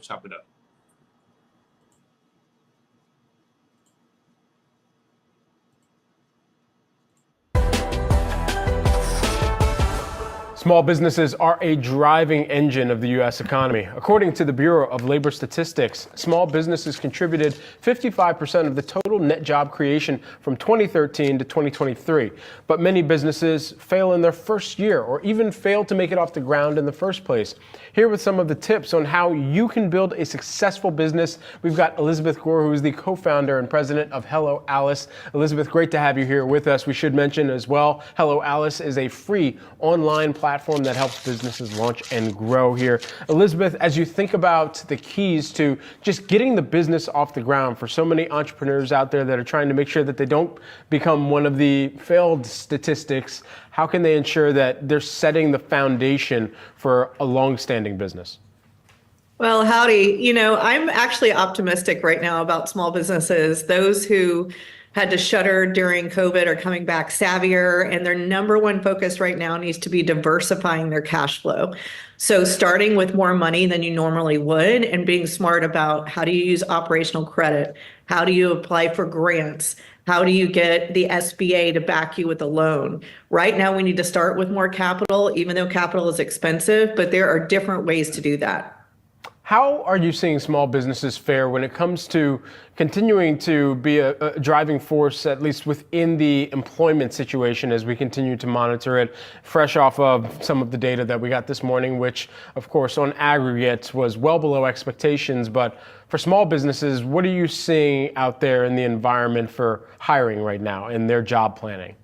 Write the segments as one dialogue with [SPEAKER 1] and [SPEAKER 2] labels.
[SPEAKER 1] chop it up.
[SPEAKER 2] Small businesses are a driving engine of the U.S. economy. According to the Bureau of Labor Statistics, small businesses contributed 55% of the total net job creation from 2013 to 2023. But many businesses fail in their first year or even fail to make it off the ground in the first place. Here with some of the tips on how you can build a successful business, we've got Elizabeth Gore, who is the co-founder and president of Hello Alice. Elizabeth, great to have you here with us. We should mention as well, Hello Alice is a free online platform that helps businesses launch and grow here. Elizabeth, as you think about the keys to just getting the business off the ground for so many entrepreneurs out there that are trying to make sure that they don't become one of the failed statistics, how can they ensure that they're setting the foundation for a long-standing business?
[SPEAKER 3] Well, howdy. I'm actually optimistic right now about small businesses. Those who had to shutter during COVID are coming back savvier, and their number one focus right now needs to be diversifying their cash flow. So starting with more money than you normally would and being smart about how do you use operational credit? How do you apply for grants? How do you get the SBA to back you with a loan? Right now, we need to start with more capital, even though capital is expensive, but there are different ways to do that.
[SPEAKER 2] How are you seeing small businesses fare when it comes to continuing to be a driving force, at least within the employment situation, as we continue to monitor it, fresh off of some of the data that we got this morning, which, of course, on aggregate was well below expectations. But for small businesses, what are you seeing out there in the environment for hiring right now in their job planning?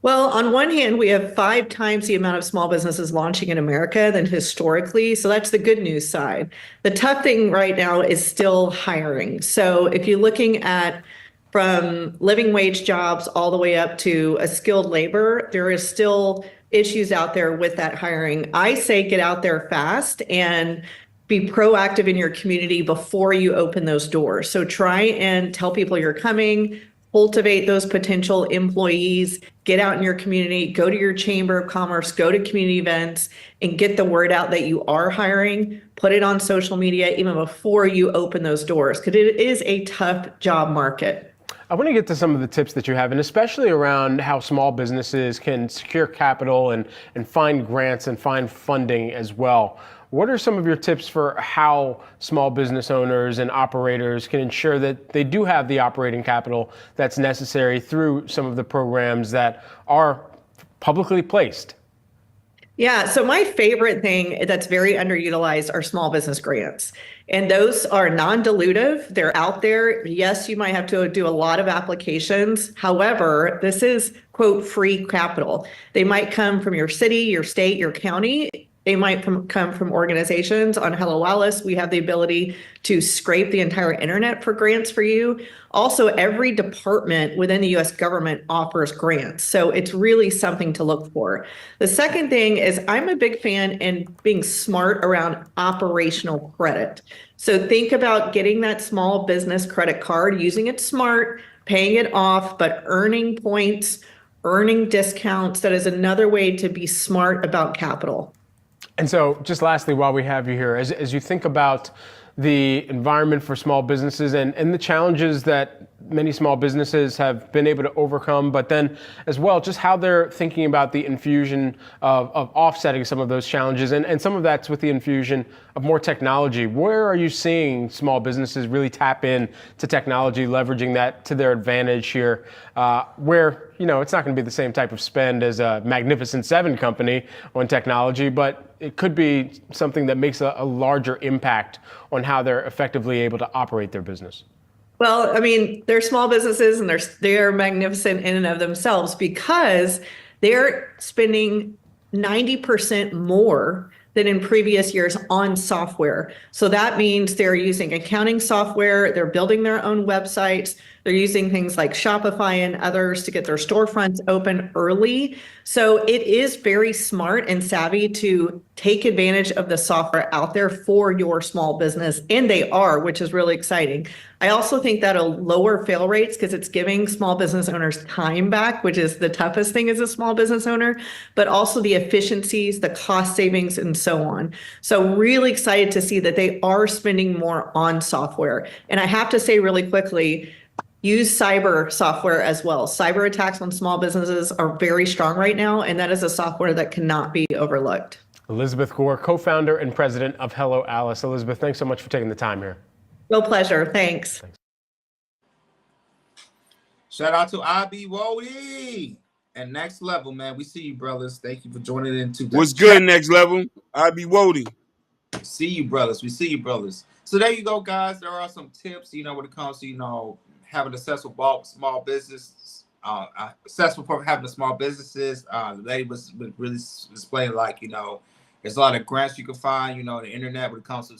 [SPEAKER 3] Well, on one hand, we have 5 times the amount of small businesses launching in America than historically. So that's the good news side. The tough thing right now is still hiring. So if you're looking at from living wage jobs all the way up to a skilled labor, there is still issues out there with that hiring. I say get out there fast and be proactive in your community before you open those doors. So try and tell people you're coming, cultivate those potential employees, get out in your community, go to your chamber of commerce, go to community events, and get the word out that you are hiring. Put it on social media even before you open those doors, because it is a tough job market.
[SPEAKER 2] I want to get to some of the tips that you have, and especially around how small businesses can secure capital and find grants and find funding as well. What are some of your tips for how small business owners and operators can ensure that they do have the operating capital that's necessary through some of the programs that are publicly placed?
[SPEAKER 3] Yeah, so my favorite thing that's very underutilized are small business grants. And those are non-dilutive. They're out there. Yes, you might have to do a lot of applications. However, this is, quote, free capital. They might come from your city, your state, your county. They might come from organizations. On Hello Alice, we have the ability to scrape the entire internet for grants for you. Also, every department within the U.S. government offers grants. So it's really something to look for. The second thing is I'm a big fan in being smart around operational credit. So think about getting that small business credit card, using it smart, paying it off, but earning points, earning discounts. That is another way to be smart about capital.
[SPEAKER 2] And so just lastly, while we have you here, as you think about the environment for small businesses and the challenges that many small businesses have been able to overcome, but then as well, just how they're thinking about the infusion of offsetting some of those challenges. And some of that's with the infusion of more technology. Where are you seeing small businesses really tap in to technology, leveraging that to their advantage here, where, it's not going to be the same type of spend as a Magnificent Seven company on technology, but it could be something that makes a larger impact on how they're effectively able to operate their business?
[SPEAKER 3] Well, I mean, they're small businesses and they're magnificent in and of themselves because they're spending 90% more than in previous years on software. So that means they're using accounting software, they're building their own websites, They're using things like Shopify and others to get their storefronts open early. So it is very smart and savvy to take advantage of the software out there for your small business. And they are, which is really exciting. I also think that'll lower fail rates because it's giving small business owners time back, which is the toughest thing as a small business owner, but also the efficiencies, the cost savings, and so on. So really excited to see that they are spending more on software. And I have to say really quickly, use cyber software as well. Cyber attacks on small businesses are very strong right now, and that is a software that cannot be overlooked.
[SPEAKER 2] Elizabeth Gore, co-founder and president of Hello Alice. Elizabeth, thanks so much for taking the time here.
[SPEAKER 3] No pleasure. Thanks.
[SPEAKER 1] Shout out to IB Wody and Next Level, man. We see you, brothers. Thank you for joining in too.
[SPEAKER 4] What's good, Next Level? IB Wody.
[SPEAKER 1] See you, brothers. We see you, brothers. So there you go, guys. There are some tips, when it comes to, having a successful small business, successful for having a small businesses. The lady was really displaying there's a lot of grants you can find, the internet when it comes to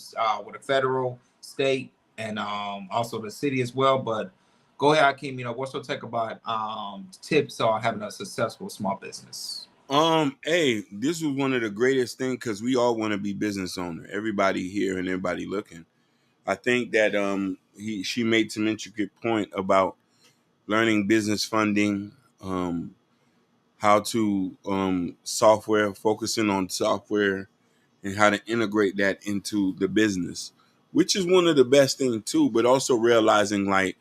[SPEAKER 1] with the federal, state, and also the city as well. But go ahead, Hakeem. What's your take about tips on having a successful small business?
[SPEAKER 4] Hey, this was one of the greatest things because we all want to be business owner. Everybody here and everybody looking. I think that she made some intricate point about learning business funding, how to software, focusing on software, and how to integrate that into the business, which is one of the best things too. But also realizing, do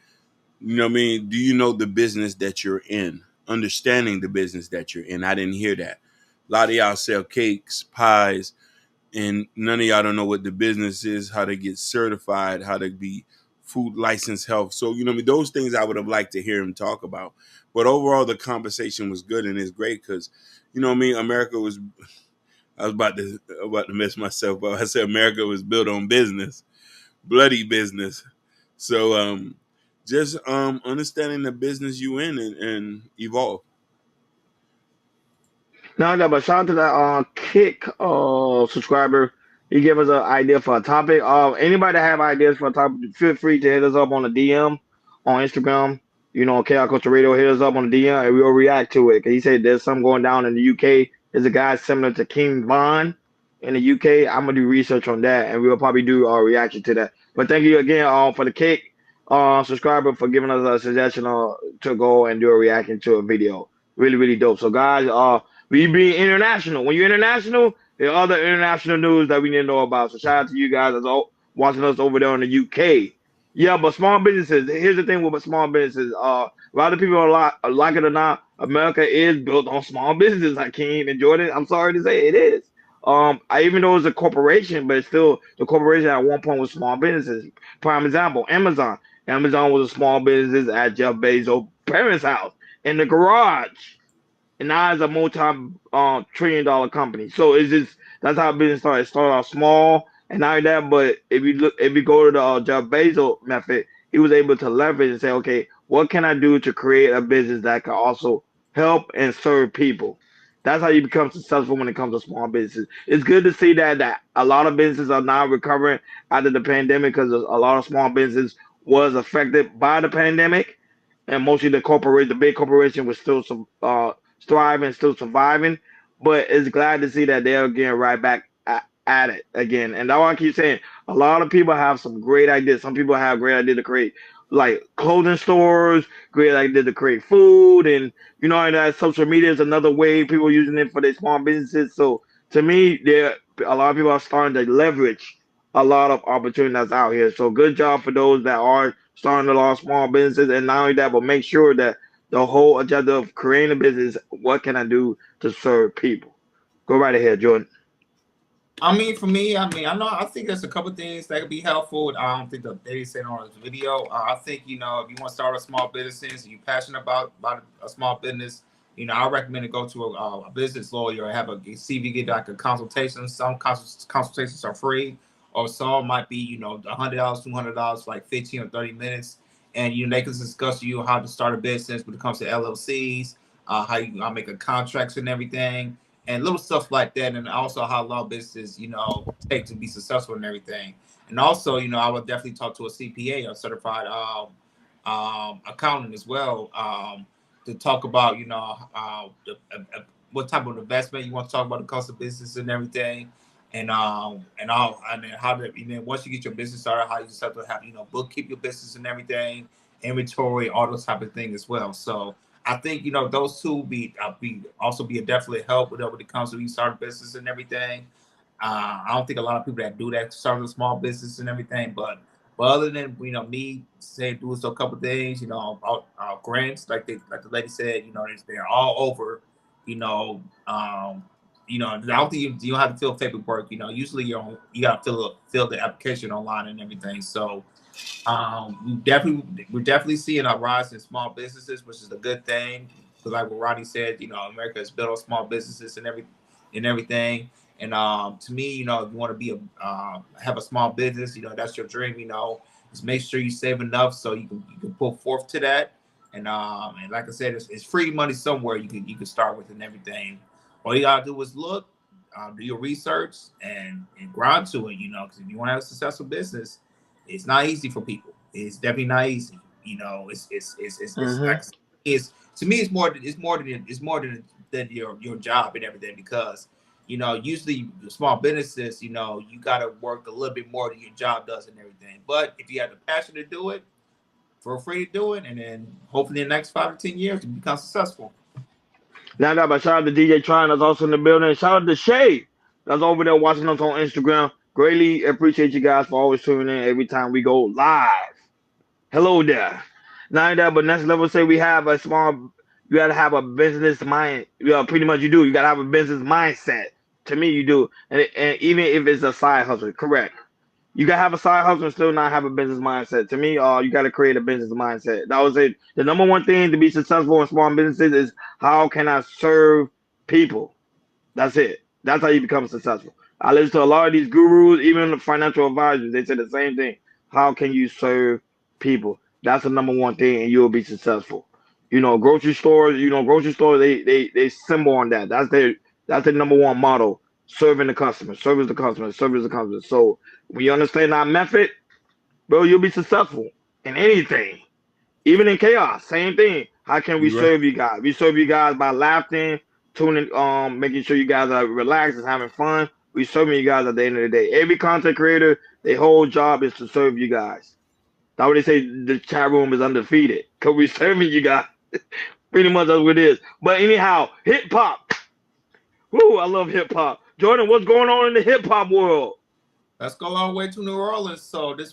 [SPEAKER 4] you know the business that you're in? Understanding the business that you're in. I didn't hear that. A lot of y'all sell cakes, pies, and none of y'all don't know what the business is, how to get certified, how to be food license health. So, those things I would have liked to hear him talk about. But overall, the conversation was good, and it's great because, America was, I was about to mess myself up. I said America was built on business, bloody business. So, just understanding the business you in and evolve.
[SPEAKER 5] No, but shout out to that Kick subscriber. He gave us an idea for a topic. Anybody that have ideas for a topic, feel free to hit us up on the DM on Instagram. Chaoscultureradio, hit us up on the DM and we'll react to it. 'Cause he said there's something going down in the UK. There's a guy similar to King Von in the UK. I'm gonna do research on that and we'll probably do a reaction to that. But thank you again for the Kick subscriber for giving us a suggestion to go and do a reaction to a video. Really, really dope. So guys, we be international. When you're international, there are other international news that we need to know about. So shout out to you guys that's watching us over there in the UK. Yeah, but small businesses. Here's the thing with small businesses. A lot of people like it or not, America is built on small businesses. Hakeem and Jordan. I'm sorry to say it is. Even though it's a corporation, but it's still the corporation at one point was small businesses. Prime example, Amazon. Amazon was a small business at Jeff Bezos' parents' house in the garage. And now it's a multi-trillion-dollar company. So it's just that's how business started. It started off small and not that. But if you go to the Jeff Bezos method, he was able to leverage and say, okay, what can I do to create a business that can also help and serve people? That's how you become successful when it comes to small businesses. It's good to see that a lot of businesses are now recovering after the pandemic because a lot of small businesses was affected by the pandemic, and mostly the big corporation was still thriving, still surviving. But it's glad to see that they're getting right back at it again. And that's why I keep saying a lot of people have some great ideas. Some people have great ideas to create like clothing stores, great idea to create food, and that social media is another way people are using it for their small businesses. So to me, a lot of people are starting to leverage a lot of opportunity that's out here. So good job for those that are starting a lot of small businesses, and not only that, but make sure that the whole agenda of creating a business, what can I do to serve people? Go right ahead, Jordan.
[SPEAKER 1] For me, I think there's a couple of things that could be helpful. I don't think the lady said on this video. I think, if you want to start a small business and you're passionate about a small business, I recommend to go to a business lawyer and see if you get like a consultation. Some consultations are free, or some might be, $100, $200, like 15 or 30 minutes. And, they can discuss with you how to start a business when it comes to LLCs, how you make a contracts and everything, and little stuff like that. And also how long businesses, take to be successful and everything. And also, I would definitely talk to a CPA, a certified accountant as well, to talk about, what type of investment you want to talk about, the cost of business and everything, and then how to, and then once you get your business started, how you just have to have, bookkeep your business and everything, inventory, all those type of things as well. So I think, those two be a definitely help when it comes to you start a business and everything. I don't think a lot of people that do that start a small business and everything, but other than, me saying doing so a couple things, grants like the lady said, they're all over, you know, I don't think you don't have to fill paperwork. Usually you gotta fill the application online and everything. So we're definitely seeing a rise in small businesses, which is a good thing. Because like what Rodney said, America is built on small businesses and everything. And to me, if you want to be have a small business, that's your dream. Just make sure you save enough so you can pull forth to that. And like I said, it's free money somewhere you can start with and everything. All you gotta do is look, do your research and grind to it. Because if you want to have a successful business, it's not easy for people. It's definitely not easy. It's
[SPEAKER 5] Mm-hmm.
[SPEAKER 1] like, it's to me, it's more than your job and everything, because usually small businesses, you got to work a little bit more than your job does and everything. But if you have the passion to do it, feel free to do it, and then hopefully in the next 5 to 10 years you become successful.
[SPEAKER 5] Now, but shout out to DJ Tron that's also in the building. Shout out to Shay that's over there watching us on Instagram. Greatly appreciate you guys for always tuning in every time we go live. Hello there. Not that, but next level say we have a small. You gotta have a business mind. Yeah, pretty much you do. You gotta have a business mindset. To me, you do, and even if it's a side hustle, correct. You gotta have a side hustle and still not have a business mindset. To me, you gotta create a business mindset. That was it. The number one thing to be successful in small businesses is how can I serve people. That's it. That's how you become successful. I listen to a lot of these gurus, even the financial advisors. They say the same thing. How can you serve people? That's the number one thing, and you'll be successful. Grocery stores. Grocery stores. They symbol on that. That's their number one motto. Serving the customer. Service the customer. Service the customer. So when you understand our method, bro, you'll be successful in anything. Even in chaos, same thing. How can we
[SPEAKER 4] You right.
[SPEAKER 5] serve you guys? We serve you guys by laughing, tuning, making sure you guys are relaxed and having fun. We serving you guys at the end of the day. Every content creator, their whole job is to serve you guys. That's why they say the chat room is undefeated. Cause we serving you guys. Pretty much that's what it is. But anyhow, hip hop. Woo, I love hip hop. Jordan, what's going on in the hip hop world?
[SPEAKER 1] Let's go all the way to New Orleans. So this